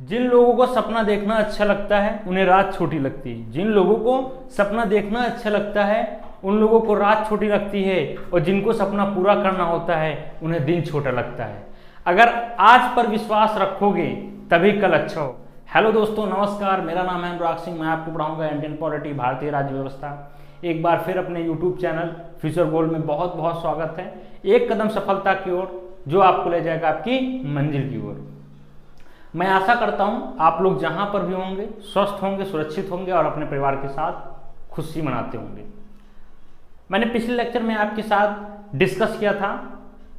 जिन लोगों को सपना देखना अच्छा लगता है उन्हें रात छोटी लगती है। जिन लोगों को सपना देखना अच्छा लगता है उन लोगों को रात छोटी लगती है, और जिनको सपना पूरा करना होता है उन्हें दिन छोटा लगता है। अगर आज पर विश्वास रखोगे तभी कल अच्छा हो। हेलो दोस्तों, नमस्कार। मेरा नाम है अनुराग सिंह। मैं आपको पढ़ाऊंगा इंडियन पॉलिटी, भारतीय राज्य व्यवस्था। एक बार फिर अपने यूट्यूब चैनल फ्यूचर गोल में बहुत बहुत स्वागत है। एक कदम सफलता की ओर, जो आपको ले जाएगा आपकी मंजिल की ओर। मैं आशा करता हूं आप लोग जहां पर भी होंगे स्वस्थ होंगे, सुरक्षित होंगे और अपने परिवार के साथ खुशी मनाते होंगे। मैंने पिछले लेक्चर में आपके साथ डिस्कस किया था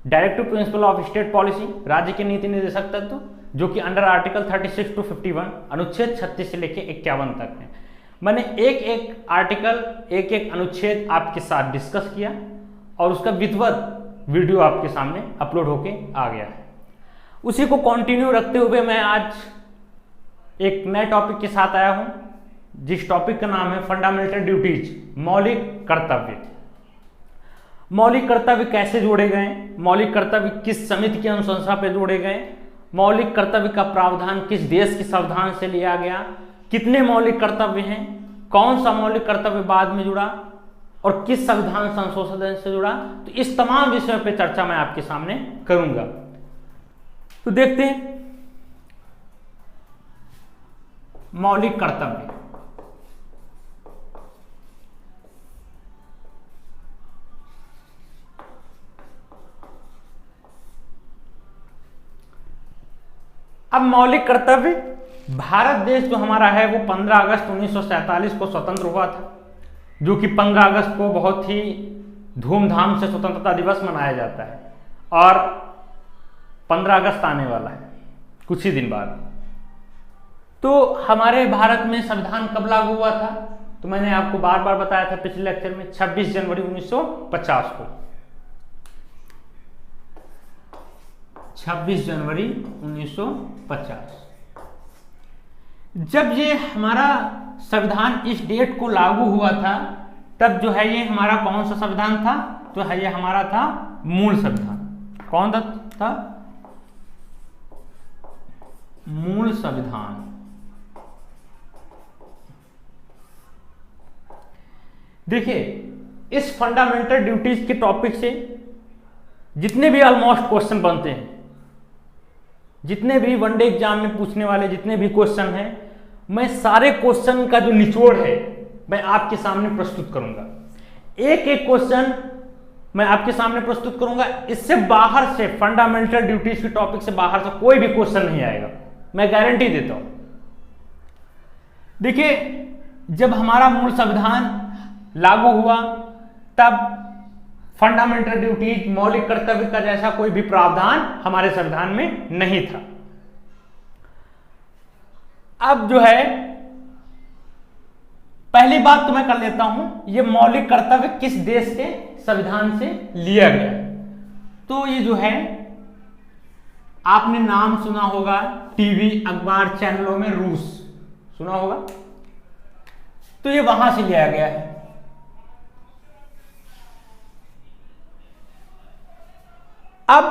directive principle of state policy, राज्य के नीति निर्देशक तत्व, जो कि अंडर आर्टिकल 36 टू 51, अनुच्छेद 36 से लेकर 51 तक है। मैंने एक एक आर्टिकल, एक एक अनुच्छेद आपके साथ डिस्कस किया और उसका विधिवत वीडियो आपके सामने अपलोड होके आ गया है। उसी को कंटिन्यू रखते हुए मैं आज एक नए टॉपिक के साथ आया हूं, जिस टॉपिक का नाम है फंडामेंटल ड्यूटीज, मौलिक कर्तव्य। मौलिक कर्तव्य कैसे जोड़े गए, मौलिक कर्तव्य किस समिति की अनुशंसा पर जोड़े गए, मौलिक कर्तव्य का प्रावधान किस देश के संविधान से लिया गया, कितने मौलिक कर्तव्य हैं, कौन सा मौलिक कर्तव्य बाद में जुड़ा और किस संविधान संशोधन से जुड़ा, तो इस तमाम विषयों पर चर्चा मैं आपके सामने करूंगा। तो देखते हैं मौलिक कर्तव्य। अब मौलिक कर्तव्य, भारत देश जो हमारा है वो 15 अगस्त 1947 को स्वतंत्र हुआ था, जो कि 15 अगस्त को बहुत ही धूमधाम से स्वतंत्रता दिवस मनाया जाता है। और 15 अगस्त आने वाला है कुछ ही दिन बाद। तो हमारे भारत में संविधान कब लागू हुआ था, तो मैंने आपको बार बार बताया था पिछले लेक्चर में, 26 जनवरी 1950 को। 26 जनवरी 1950 जब ये हमारा संविधान इस डेट को लागू हुआ था, तब जो है ये हमारा कौन सा संविधान था, तो है ये हमारा था मूल संविधान। कौन था? मूल संविधान। देखिए, इस फंडामेंटल ड्यूटीज के टॉपिक से जितने भी ऑलमोस्ट क्वेश्चन बनते हैं, जितने भी वनडे एग्जाम में पूछने वाले जितने भी क्वेश्चन हैं, मैं सारे क्वेश्चन का जो निचोड़ है मैं आपके सामने प्रस्तुत करूंगा। एक एक क्वेश्चन मैं आपके सामने प्रस्तुत करूंगा। इससे बाहर से, फंडामेंटल ड्यूटीज के टॉपिक से बाहर से कोई भी क्वेश्चन नहीं आएगा, मैं गारंटी देता हूं। देखिए, जब हमारा मूल संविधान लागू हुआ तब फंडामेंटल ड्यूटीज, मौलिक कर्तव्य का जैसा कोई भी प्रावधान हमारे संविधान में नहीं था। अब जो है, पहली बात तो मैं कर लेता हूं, यह मौलिक कर्तव्य किस देश के संविधान से लिया गया। तो ये जो है, आपने नाम सुना होगा टीवी, अखबार, चैनलों में, रूस सुना होगा, तो ये वहां से लिया गया है। अब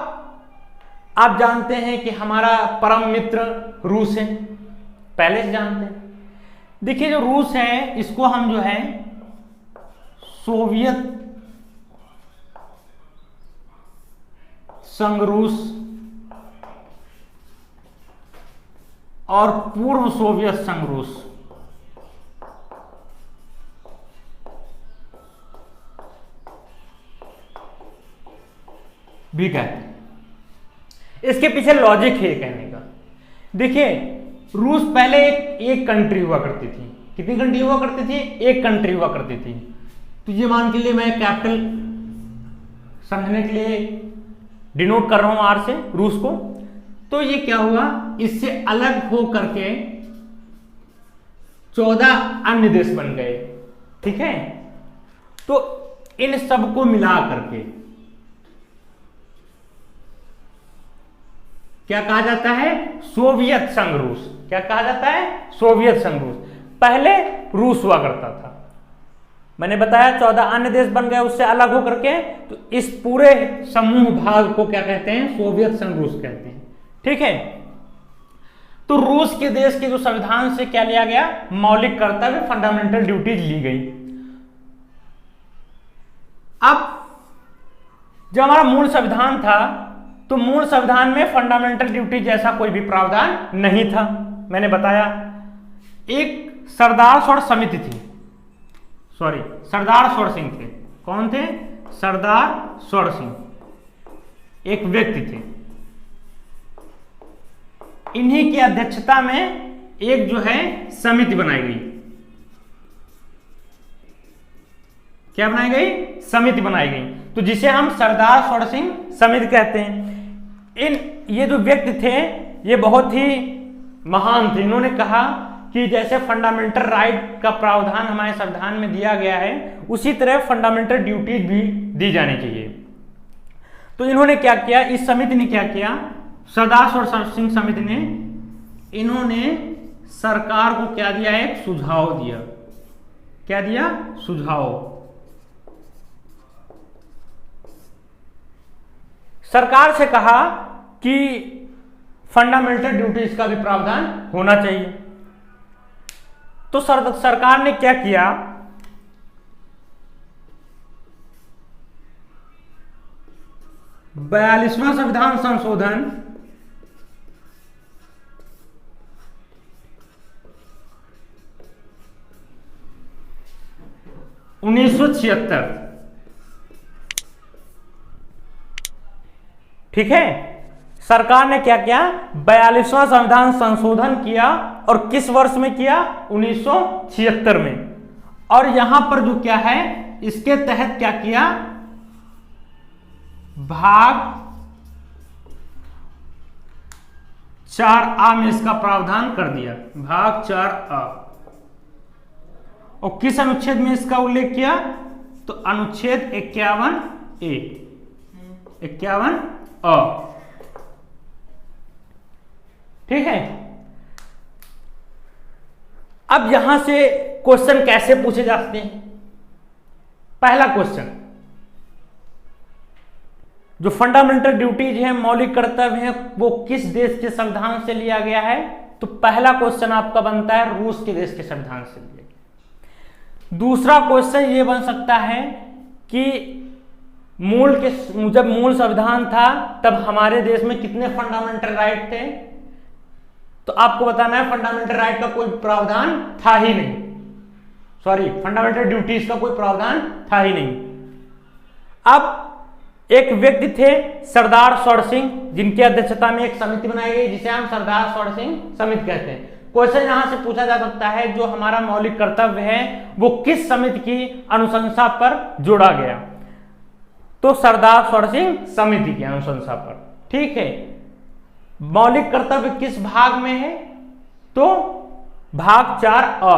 आप जानते हैं कि हमारा परम मित्र रूस है, पहले से जानते हैं। देखिए, जो रूस है इसको हम जो है सोवियत संघ रूस और पूर्व सोवियत संघ रूस भी कहते हैं। इसके पीछे लॉजिक है कहने का। देखिए, रूस पहले एक कंट्री हुआ करती थी। कितनी कंट्री हुआ करती थी? एक कंट्री हुआ करती थी। तो ये मान के लिए मैं कैपिटल समझने के लिए डिनोट कर रहा हूं आर से, रूस को। तो ये क्या हुआ, इससे अलग हो करके 14 अन्य देश बन गए। ठीक है, तो इन सबको मिला करके क्या कहा जाता है? सोवियत संघ रूस। क्या कहा जाता है? सोवियत संघ रूस। पहले रूस हुआ करता था, मैंने बताया 14 अन्य देश बन गए उससे अलग होकर के, तो इस पूरे समूह भाग को क्या कहते हैं? सोवियत संघ रूस कहते हैं। ठीक है, तो रूस के देश के जो संविधान से क्या लिया गया, मौलिक कर्तव्य, फंडामेंटल ड्यूटीज ली गई। अब जब हमारा मूल संविधान था तो मूल संविधान में फंडामेंटल ड्यूटी जैसा कोई भी प्रावधान नहीं था। मैंने बताया एक सरदार स्वर्ण समिति थी, सॉरी सरदार स्वर्ण सिंह थे। कौन थे? सरदार स्वर्ण सिंह एक व्यक्ति थे। इन्हीं की अध्यक्षता में एक जो है समिति बनाई गई। क्या बनाई गई? समिति बनाई गई, तो जिसे हम सरदार स्वर्ण सिंह समिति कहते हैं। ये जो व्यक्ति थे ये बहुत ही महान थे। इन्होंने कहा कि जैसे फंडामेंटल राइट का प्रावधान हमारे संविधान में दिया गया है उसी तरह फंडामेंटल ड्यूटीज भी दी जानी चाहिए। तो इन्होंने क्या किया, इस समिति ने क्या किया, सरदार स्वर्ण सिंह समिति ने इन्होंने सरकार को क्या दिया, एक सुझाव दिया। क्या दिया? सुझाव। सरकार से कहा कि फंडामेंटल ड्यूटीज का भी प्रावधान होना चाहिए। तो सरकार ने क्या किया, 42वां संविधान संशोधन 1976, ठीक है। सरकार ने क्या किया, 42वां संविधान संशोधन किया, और किस वर्ष में किया? 1976 में। और यहां पर जो क्या है, इसके तहत क्या किया, भाग 4A में इसका प्रावधान कर दिया। भाग 4A। और किस अनुच्छेद में इसका उल्लेख किया? तो अनुच्छेद 51A, 51A, ठीक है। अब यहां से क्वेश्चन कैसे पूछे जाते हैं? पहला क्वेश्चन, जो फंडामेंटल ड्यूटीज है, मौलिक कर्तव्य है, वो किस देश के संविधान से लिया गया है? तो पहला क्वेश्चन आपका बनता है रूस के देश के संविधान से लिया गया। दूसरा क्वेश्चन ये बन सकता है कि जब मूल संविधान था तब हमारे देश में कितने फंडामेंटल राइट थे? तो आपको बताना है फंडामेंटल राइट का कोई प्रावधान था ही नहीं, सॉरी फंडामेंटल ड्यूटीज का कोई प्रावधान था ही नहीं। अब एक व्यक्ति थे सरदार स्वर्ण सिंह, जिनकी अध्यक्षता में एक समिति बनाई गई जिसे हम सरदार स्वर्ण सिंह समिति कहते हैं। क्वेश्चन यहां से पूछा जा सकता है जो हमारा मौलिक कर्तव्य है वो किस समिति की अनुशंसा पर जोड़ा गया? तो सरदार स्वर्ण सिंह समिति की अनुशंसा पर, ठीक है। मौलिक कर्तव्य किस भाग में है? तो भाग 4A।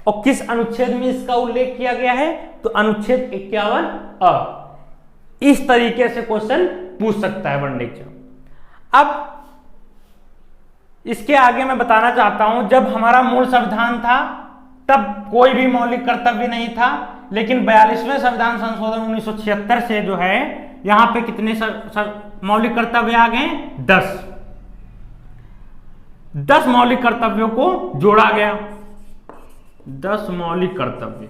और किस अनुच्छेद में इसका उल्लेख किया गया है? तो अनुच्छेद 51A। इस तरीके से क्वेश्चन पूछ सकता है वनडे एग्जाम। अब इसके आगे मैं बताना चाहता हूं, जब हमारा मूल संविधान था तब कोई भी मौलिक कर्तव्य नहीं था, लेकिन 42वें संविधान संशोधन 1976 से जो है यहां पे कितने मौलिक कर्तव्य आ गए? 10 मौलिक कर्तव्यों को जोड़ा गया। 10 मौलिक कर्तव्य।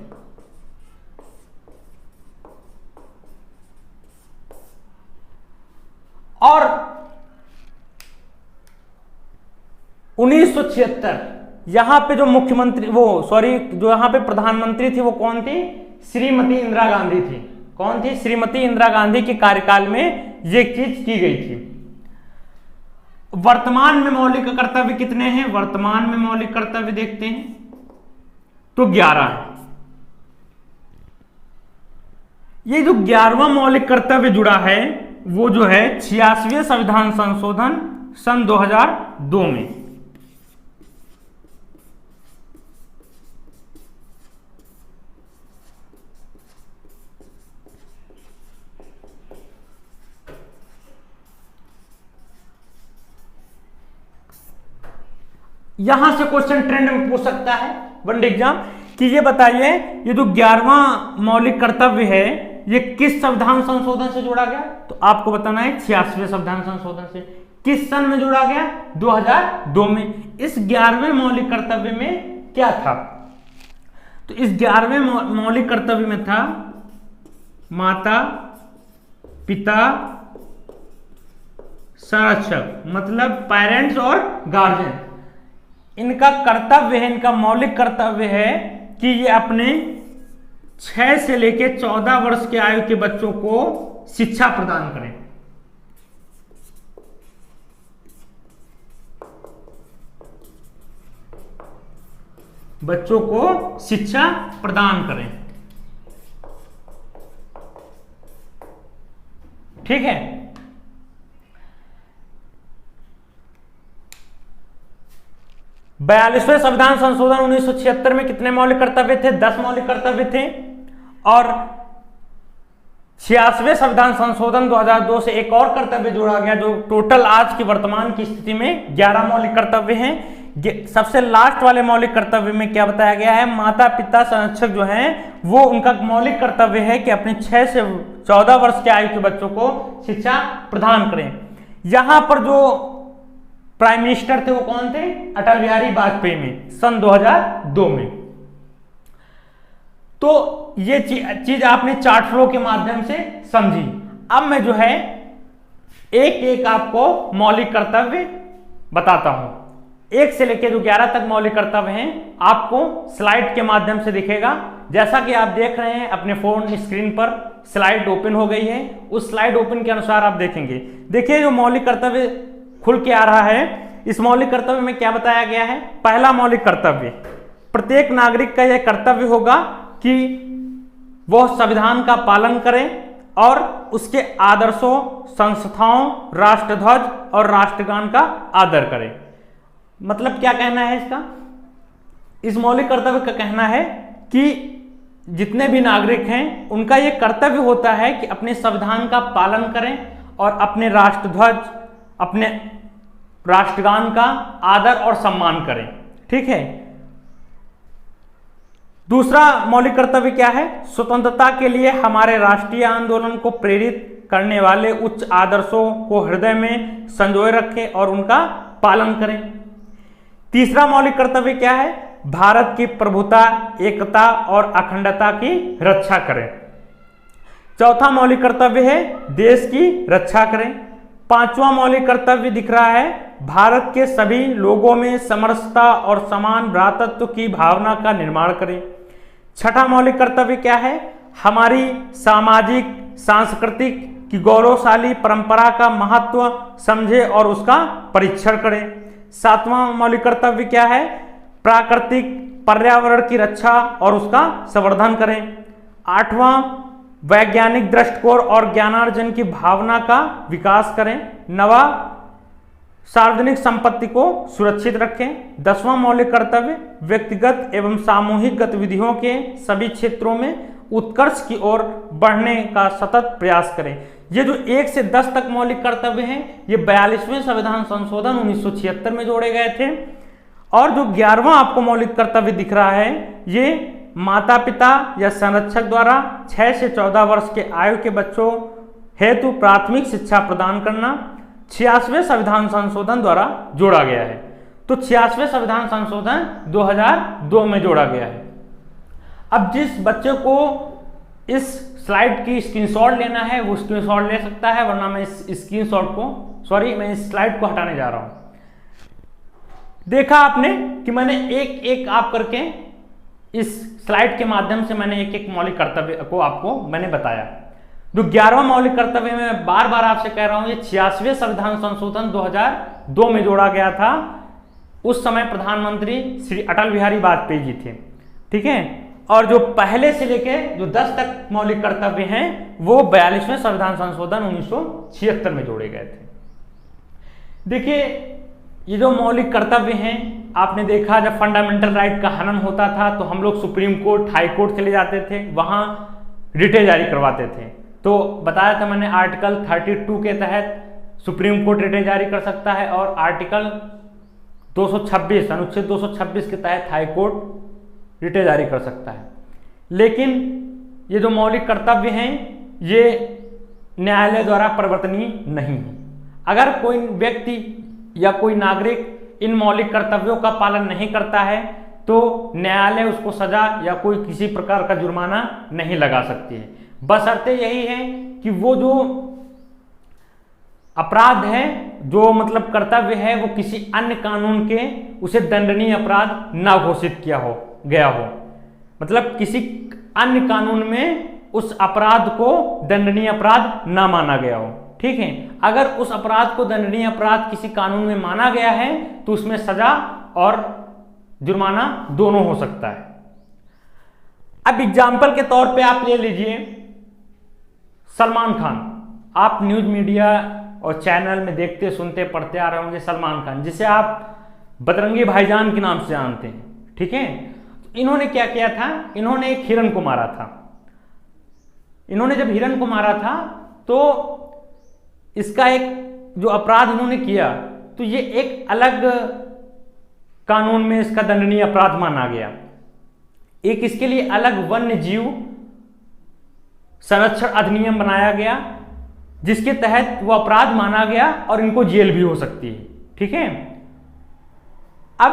और 1976 यहां पे जो मुख्यमंत्री जो यहां पे प्रधानमंत्री थी वो कौन थी? श्रीमती इंदिरा गांधी थी। कौन थी? श्रीमती इंदिरा गांधी के कार्यकाल में ये चीज की गई थी। वर्तमान में मौलिक कर्तव्य कितने हैं? वर्तमान में मौलिक कर्तव्य देखते हैं तो 11 है। ये जो 11वां मौलिक कर्तव्य जुड़ा है वो जो है 86वें संविधान संशोधन सन 2002 में। यहां से क्वेश्चन ट्रेंड में पूछ सकता है वनडे एग्जाम कि ये बताइए ये जो 11वां मौलिक कर्तव्य है ये किस संविधान संशोधन से जोड़ा गया? तो आपको बताना है 86वें संविधान संशोधन से। किस सन में जोड़ा गया? 2002 में। इस 11वें मौलिक कर्तव्य में क्या था? तो इस 11वें मौलिक कर्तव्य में था माता पिता संरक्षक, मतलब पेरेंट्स और गार्जियन। इनका कर्तव्य है, इनका मौलिक कर्तव्य है कि ये अपने 6 से लेकर 14 वर्ष की आयु के बच्चों को शिक्षा प्रदान करें। बच्चों को शिक्षा प्रदान करें, ठीक है। बयालीसवें संविधान संशोधन 1976 में कितने मौलिक कर्तव्य थे? 10 मौलिक कर्तव्य थे। और 86वें संविधान संशोधन 2002 से एक और कर्तव्य जोड़ा गया, जो टोटल आज की वर्तमान की स्थिति में 11 मौलिक कर्तव्य हैं। सबसे लास्ट वाले मौलिक कर्तव्य में क्या बताया गया है? माता पिता संरक्षक जो हैं वो उनका मौलिक कर्तव्य है कि अपने 6 से 14 वर्ष के आयु के बच्चों को शिक्षा प्रदान करें। यहां पर जो प्राइम मिनिस्टर थे वो कौन थे? अटल बिहारी वाजपेयी में सन 2002 में। तो ये चीज आपने चार्ट फ्लो के माध्यम से समझी। अब मैं जो है एक एक आपको मौलिक कर्तव्य बताता हूं। 1 से लेकर जो 11 तक मौलिक कर्तव्य हैं आपको स्लाइड के माध्यम से दिखेगा। जैसा कि आप देख रहे हैं अपने फोन स्क्रीन पर स्लाइड ओपन हो गई है, उस स्लाइड ओपन के अनुसार आप देखेंगे। देखिए जो मौलिक कर्तव्य खुल के आ रहा है, इस मौलिक कर्तव्य में क्या बताया गया है? पहला मौलिक कर्तव्य, प्रत्येक नागरिक का यह कर्तव्य होगा कि वह संविधान का पालन करें और उसके आदर्शों, संस्थाओं, राष्ट्रध्वज और राष्ट्रगान का आदर करें। मतलब क्या कहना है इसका? इस मौलिक कर्तव्य का कहना है कि जितने भी नागरिक हैं उनका यह कर्तव्य होता है कि अपने संविधान का पालन करें और अपने राष्ट्रध्वज, अपने राष्ट्रगान का आदर और सम्मान करें, ठीक है। दूसरा मौलिक कर्तव्य क्या है? स्वतंत्रता के लिए हमारे राष्ट्रीय आंदोलन को प्रेरित करने वाले उच्च आदर्शों को हृदय में संजोए रखें और उनका पालन करें। तीसरा मौलिक कर्तव्य क्या है? भारत की प्रभुता, एकता और अखंडता की रक्षा करें। चौथा मौलिक कर्तव्य है देश की रक्षा करें। पांचवा मौलिक कर्तव्य दिख रहा है भारत के सभी लोगों में समरसता और समान भ्रातृत्व की भावना का निर्माण करें। छठा मौलिक कर्तव्य क्या है? हमारी सामाजिक सांस्कृतिक की गौरवशाली परंपरा का महत्व समझे और उसका परीक्षण करें। सातवां मौलिक कर्तव्य क्या है? प्राकृतिक पर्यावरण की रक्षा और उसका संवर्धन करें। आठवां वैज्ञानिक दृष्टिकोण और ज्ञानार्जन की भावना का विकास करें। नवा सार्वजनिक संपत्ति को सुरक्षित रखें। 10वां मौलिक कर्तव्य व्यक्तिगत एवं सामूहिक गतिविधियों के सभी क्षेत्रों में उत्कर्ष की ओर बढ़ने का सतत प्रयास करें। ये जो 1 से 10 तक मौलिक कर्तव्य हैं ये 42वें संविधान संशोधन 1976 में जोड़े गए थे। और जो 11वां आपको मौलिक कर्तव्य दिख रहा है ये माता पिता या संरक्षक द्वारा 6 से 14 वर्ष के आयु के बच्चों हेतु प्राथमिक शिक्षा प्रदान करना 86वें संविधान संशोधन द्वारा जोड़ा गया है। तो 86वें संविधान संशोधन 2002 में जोड़ा गया है। अब जिस बच्चे को इस स्लाइड की स्क्रीनशॉट लेना है वो स्क्रीनशॉट ले सकता है, वरना मैं इस स्लाइड को हटाने जा रहा हूं। देखा आपने कि मैंने एक एक आप करके इस स्लाइड के माध्यम से मैंने एक एक मौलिक कर्तव्य को आपको मैंने बताया। जो 11वां मौलिक कर्तव्य में मैं बार बार आपसे कह रहा हूं ये 86वें संविधान संशोधन 2002 में जोड़ा गया था। उस समय प्रधानमंत्री श्री अटल बिहारी वाजपेयी जी थे, ठीक है। और जो पहले से लेके जो 10 तक मौलिक कर्तव्य हैं वो 42वें संविधान संशोधन 1976 में जोड़े गए थे। देखिए ये जो मौलिक कर्तव्य हैं आपने देखा जब फंडामेंटल राइट का हनन होता था तो हम लोग सुप्रीम कोर्ट, हाई कोर्ट चले जाते थे, वहां रिटे जारी करवाते थे। तो बताया था मैंने आर्टिकल 32 के तहत सुप्रीम कोर्ट रिटे जारी कर सकता है और आर्टिकल 226 अनुच्छेद 226 के तहत हाई कोर्ट रिटे जारी कर सकता है। लेकिन ये जो मौलिक कर्तव्य हैं ये न्यायालय द्वारा परिवर्तनीय नहीं है। अगर कोई व्यक्ति या कोई नागरिक इन मौलिक कर्तव्यों का पालन नहीं करता है तो न्यायालय उसको सजा या कोई किसी प्रकार का जुर्माना नहीं लगा सकती है। बशर्ते यही है कि वो जो अपराध है, जो मतलब कर्तव्य है, वो किसी अन्य कानून के उसे दंडनीय अपराध ना घोषित गया हो, मतलब किसी अन्य कानून में उस अपराध को दंडनीय अपराध ना माना गया हो। ठीक है, अगर उस अपराध को दंडनीय अपराध किसी कानून में माना गया है तो उसमें सजा और जुर्माना दोनों हो सकता है। अब एग्जाम्पल के तौर पे आप ले लीजिए सलमान खान। आप न्यूज मीडिया और चैनल में देखते सुनते पढ़ते आ रहे होंगे सलमान खान, जिसे आप बजरंगी भाईजान के नाम से जानते हैं। ठीक है, इन्होंने क्या किया था, इन्होंने एक हिरन को मारा था। इन्होंने जब हिरन को मारा था तो इसका एक जो अपराध इन्होंने किया तो ये एक अलग कानून में इसका दंडनीय अपराध माना गया। एक इसके लिए अलग वन्य जीव संरक्षण अधिनियम बनाया गया जिसके तहत वो अपराध माना गया और इनको जेल भी हो सकती है। ठीक है, अब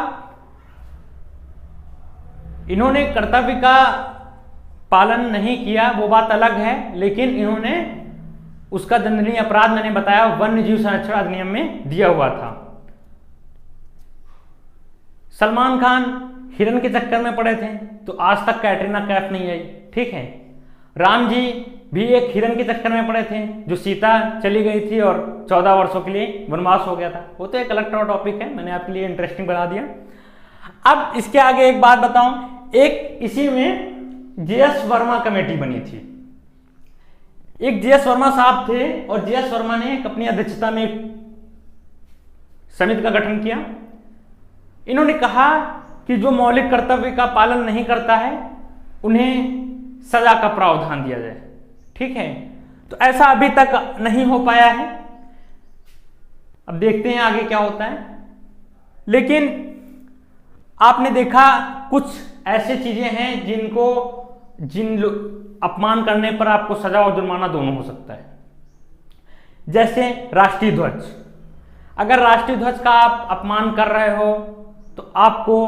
इन्होंने कर्तव्य का पालन नहीं किया वो बात अलग है, लेकिन इन्होंने उसका दंडनीय अपराध मैंने बताया वन्य जीव संरक्षण अधिनियम में दिया हुआ था। सलमान खान हिरन के चक्कर में पड़े थे तो आज तक कैटरीना कैफ नहीं आई। ठीक है, राम जी भी एक हिरन के चक्कर में पड़े थे जो सीता चली गई थी और 14 वर्षों के लिए वनवास हो गया था। वो तो एक अलग टॉपिक है, मैंने आपके लिए इंटरेस्टिंग बना दिया। अब इसके आगे एक बात बताऊं, एक इसी में जेएस वर्मा कमेटी बनी थी। एक जेएस वर्मा साहब थे और जेएस वर्मा ने अपनी अध्यक्षता में एक समिति का गठन किया। इन्होंने कहा कि जो मौलिक कर्तव्य का पालन नहीं करता है उन्हें सजा का प्रावधान दिया जाए। ठीक है, तो ऐसा अभी तक नहीं हो पाया है, अब देखते हैं आगे क्या होता है। लेकिन आपने देखा कुछ ऐसे चीजें हैं जिन अपमान करने पर आपको सजा और जुर्माना दोनों हो सकता है। जैसे राष्ट्रीय ध्वज, अगर राष्ट्रीय ध्वज का आप अपमान कर रहे हो तो आपको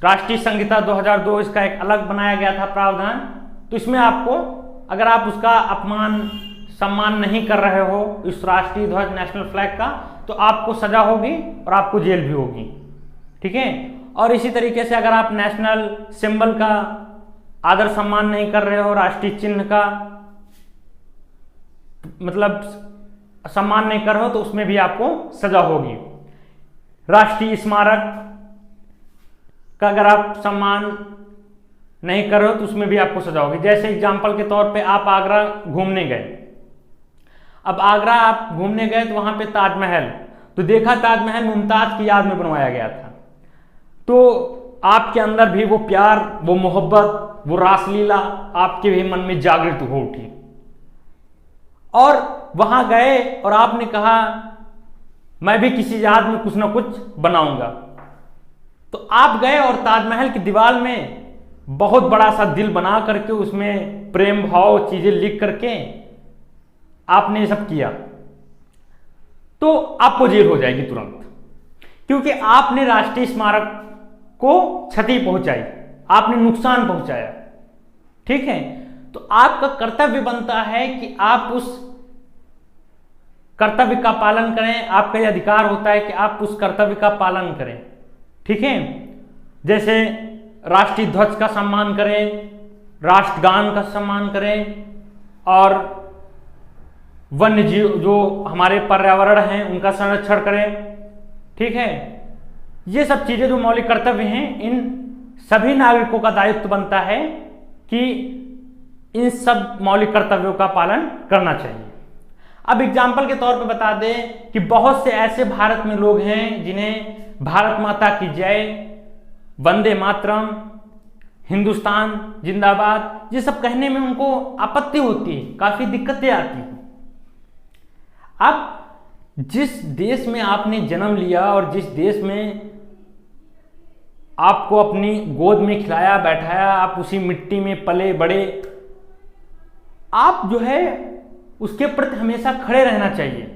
राष्ट्रीय संहिता 2002 इसका एक अलग बनाया गया था प्रावधान, तो इसमें आपको अगर आप उसका अपमान सम्मान नहीं कर रहे हो इस राष्ट्रीय ध्वज नेशनल फ्लैग का तो आपको सजा होगी और आपको जेल भी होगी। ठीक है, और इसी तरीके से अगर आप नेशनल सिंबल का आदर सम्मान नहीं कर रहे हो, राष्ट्रीय चिन्ह का मतलब सम्मान नहीं कर रहे हो तो उसमें भी आपको सजा होगी। राष्ट्रीय स्मारक का अगर आप सम्मान नहीं कर रहे हो तो उसमें भी आपको सजा होगी। जैसे एग्जाम्पल के तौर पे आप आगरा घूमने गए, अब आगरा आप घूमने गए तो वहां पे ताजमहल, तो देखा ताजमहल मुमताज की याद में बनवाया गया था, तो आपके अंदर भी वो प्यार, वो मोहब्बत, वो रासलीला आपके भी मन में जागृत हो उठी और वहां गए और आपने कहा मैं भी किसी याद में कुछ ना कुछ बनाऊंगा। तो आप गए और ताजमहल की दीवार में बहुत बड़ा सा दिल बना करके उसमें प्रेम भाव चीजें लिख करके आपने ये सब किया, तो आपको जेल हो जाएगी तुरंत, क्योंकि आपने राष्ट्रीय स्मारक को क्षति पहुंचाई, आपने नुकसान पहुंचाया। ठीक है, तो आपका कर्तव्य बनता है कि आप उस कर्तव्य का पालन करें, आपका यह अधिकार होता है कि आप उस कर्तव्य का पालन करें। ठीक है, जैसे राष्ट्रीय ध्वज का सम्मान करें, राष्ट्रगान का सम्मान करें और वन्य जीव जो हमारे पर्यावरण हैं उनका संरक्षण करें। ठीक है, ये सब चीजें जो मौलिक कर्तव्य हैं, इन सभी नागरिकों का दायित्व बनता है कि इन सब मौलिक कर्तव्यों का पालन करना चाहिए। अब एग्जाम्पल के तौर पे बता दें कि बहुत से ऐसे भारत में लोग हैं जिन्हें भारत माता की जय, वंदे मातरम, हिंदुस्तान जिंदाबाद ये सब कहने में उनको आपत्ति होती है, काफी दिक्कतें आती हैं। अब जिस देश में आपने जन्म लिया और जिस देश में आपको अपनी गोद में खिलाया बैठाया, आप उसी मिट्टी में पले बड़े, आप जो है उसके प्रति हमेशा खड़े रहना चाहिए।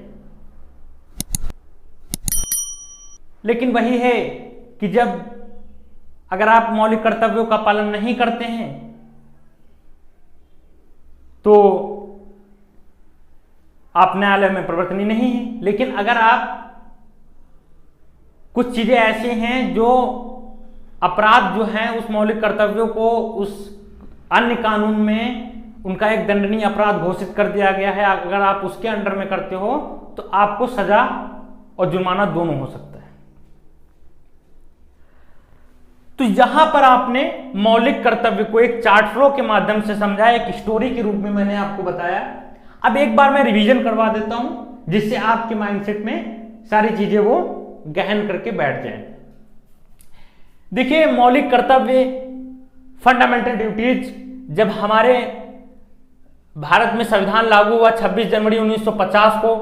लेकिन वही है कि जब अगर आप मौलिक कर्तव्यों का पालन नहीं करते हैं तो आप न्यायालय में प्रवर्तनीय नहीं है। लेकिन अगर आप कुछ चीजें ऐसी हैं जो अपराध जो हैं उस मौलिक कर्तव्यों को उस अन्य कानून में उनका एक दंडनीय अपराध घोषित कर दिया गया है, अगर आप उसके अंडर में करते हो तो आपको सजा और जुर्माना दोनों हो सकता है। तो यहां पर आपने मौलिक कर्तव्य को एक चार्ट फ्लो के माध्यम से समझा, एक स्टोरी के रूप में मैंने आपको बताया। अब एक बार मैं रिवीजन करवा देता हूं जिससे आपके माइंडसेट में सारी चीजें वो गहन करके बैठ जाएं। देखिए, मौलिक कर्तव्य फंडामेंटल ड्यूटीज जब हमारे भारत में संविधान लागू हुआ 26 जनवरी 1950 को,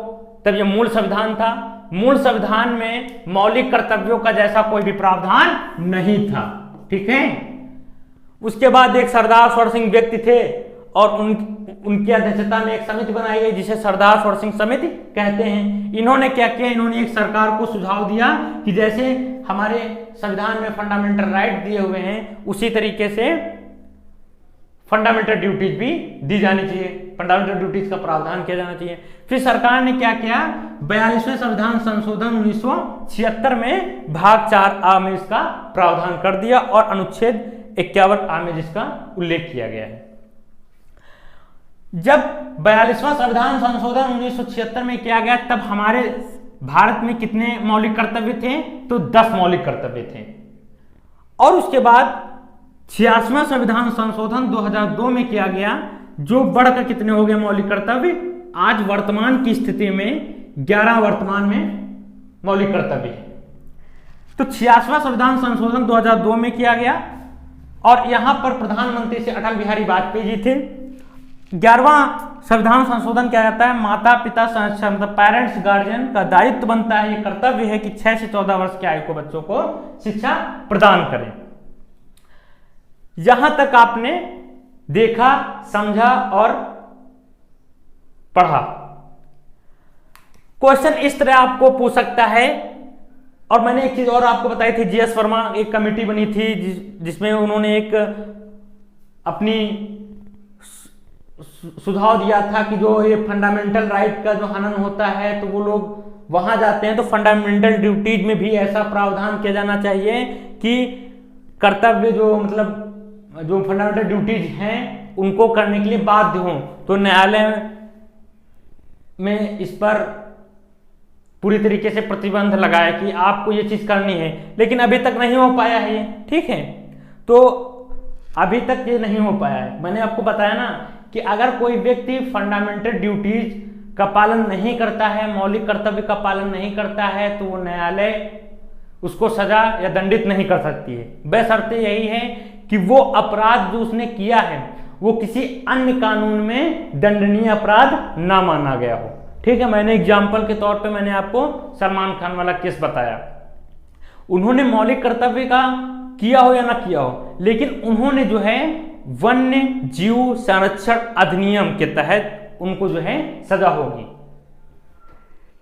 तब यह मूल संविधान था। मूल संविधान में मौलिक कर्तव्यों का जैसा कोई भी प्रावधान नहीं था, ठीक है। उसके बाद एक सरदार सवर सिंह व्यक्ति थे और उनकी अध्यक्षता में एक समिति बनाई गई जिसे सरदार सवर सिंह समिति कहते हैं। इन्होंने क्या किया, इन्होंने एक सरकार को सुझाव दिया कि जैसे हमारे संविधान में फंडामेंटल राइट दिए हुए हैं उसी तरीके से फंडामेंटल ड्यूटीज भी दी जानी चाहिए, फंडामेंटल ड्यूटीज का प्रावधान किया जाना चाहिए। फिर सरकार ने क्या किया, 42वें संविधान संशोधन 1976 में भाग 4A में इसका प्रावधान कर दिया और अनुच्छेद 51A में जिसका उल्लेख किया गया है। जब 42वां संविधान संशोधन 1976 में किया गया तब हमारे भारत में कितने मौलिक कर्तव्य थे, तो 10 मौलिक कर्तव्य थे। और उसके बाद 86वां संविधान संशोधन 2002 में किया गया, जो बढ़कर कितने हो गए मौलिक कर्तव्य, आज वर्तमान की स्थिति में 11 वर्तमान में मौलिक कर्तव्य है। तो 86वां संविधान संशोधन 2002 में किया गया और यहां पर प्रधानमंत्री से अटल बिहारी वाजपेयी जी थे। 11वां संविधान संशोधन क्या कहता है, माता पिता मतलब पेरेंट्स गार्जियन का दायित्व बनता है, ये कर्तव्य है कि 6 से 14 वर्ष की आयु को बच्चों को शिक्षा प्रदान करें। यहां तक आपने देखा, समझा और पढ़ा। क्वेश्चन इस तरह आपको पूछ सकता है। और मैंने एक चीज और आपको बताई थी, जीएस वर्मा एक कमेटी बनी थी जिसमें उन्होंने एक अपनी सुझाव दिया था कि जो ये फंडामेंटल राइट का जो हनन होता है तो वो लोग वहां जाते हैं, तो फंडामेंटल ड्यूटीज में भी ऐसा प्रावधान किया जाना चाहिए कि कर्तव्य जो मतलब जो फंडामेंटल ड्यूटीज हैं उनको करने के लिए बाध्य हों। तो न्यायालय में इस पर पूरी तरीके से प्रतिबंध लगाया कि आपको ये चीज करनी है, लेकिन अभी तक नहीं हो पाया है ये, ठीक है। तो अभी तक ये नहीं हो पाया है। मैंने आपको बताया ना कि अगर कोई व्यक्ति फंडामेंटल ड्यूटीज का पालन नहीं करता है, मौलिक कर्तव्य का पालन नहीं करता है, तो वो न्यायालय उसको सजा या दंडित नहीं कर सकती है। बशर्ते यही है कि वो अपराध जो उसने किया है वो किसी अन्य कानून में दंडनीय अपराध ना माना गया हो, ठीक है। मैंने एग्जाम्पल के तौर पे मैंने आपको सलमान खान वाला केस बताया। उन्होंने मौलिक कर्तव्य का किया हो या ना किया हो, लेकिन उन्होंने जो है वन्य जीव संरक्षण अधिनियम के तहत उनको जो है सजा होगी,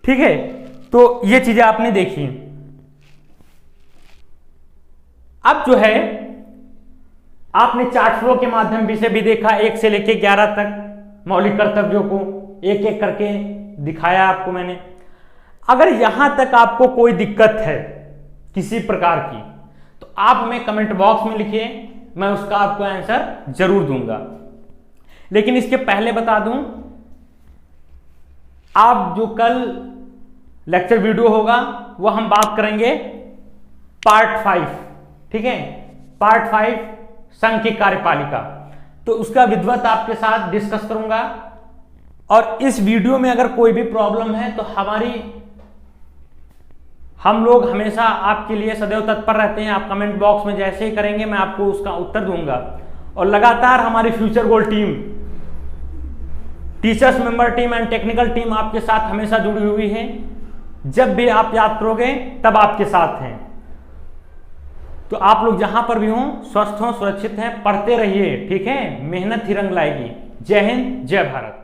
ठीक है। तो ये चीजें आपने देखी। अब जो है आपने चार्ट फ्लो के माध्यम से भी देखा, 1 से लेके 11 तक मौलिक कर्तव्यों को एक एक करके दिखाया आपको मैंने। अगर यहां तक आपको कोई दिक्कत है किसी प्रकार की तो आप हमें कमेंट बॉक्स में लिखिए, मैं उसका आपको आंसर जरूर दूंगा। लेकिन इसके पहले बता दूं, आप जो कल लेक्चर वीडियो होगा वो हम बात करेंगे पार्ट 5, ठीक है। पार्ट 5 संघ की कार्यपालिका, तो उसका विधिवत आपके साथ डिस्कस करूंगा। और इस वीडियो में अगर कोई भी प्रॉब्लम है तो हम लोग हमेशा आपके लिए सदैव तत्पर रहते हैं। आप कमेंट बॉक्स में जैसे ही करेंगे मैं आपको उसका उत्तर दूंगा। और लगातार हमारी future goal team, teachers member team and technical team आपके साथ हमेशा जुड़ी हुई है। जब भी आप याद करोगे तब आपके साथ हैं। तो आप लोग जहां पर भी हों स्वस्थ हों, सुरक्षित हैं, पढ़ते रहिए, ठीक है। मेहनत ही रंग लाएगी। जय हिंद, जय भारत।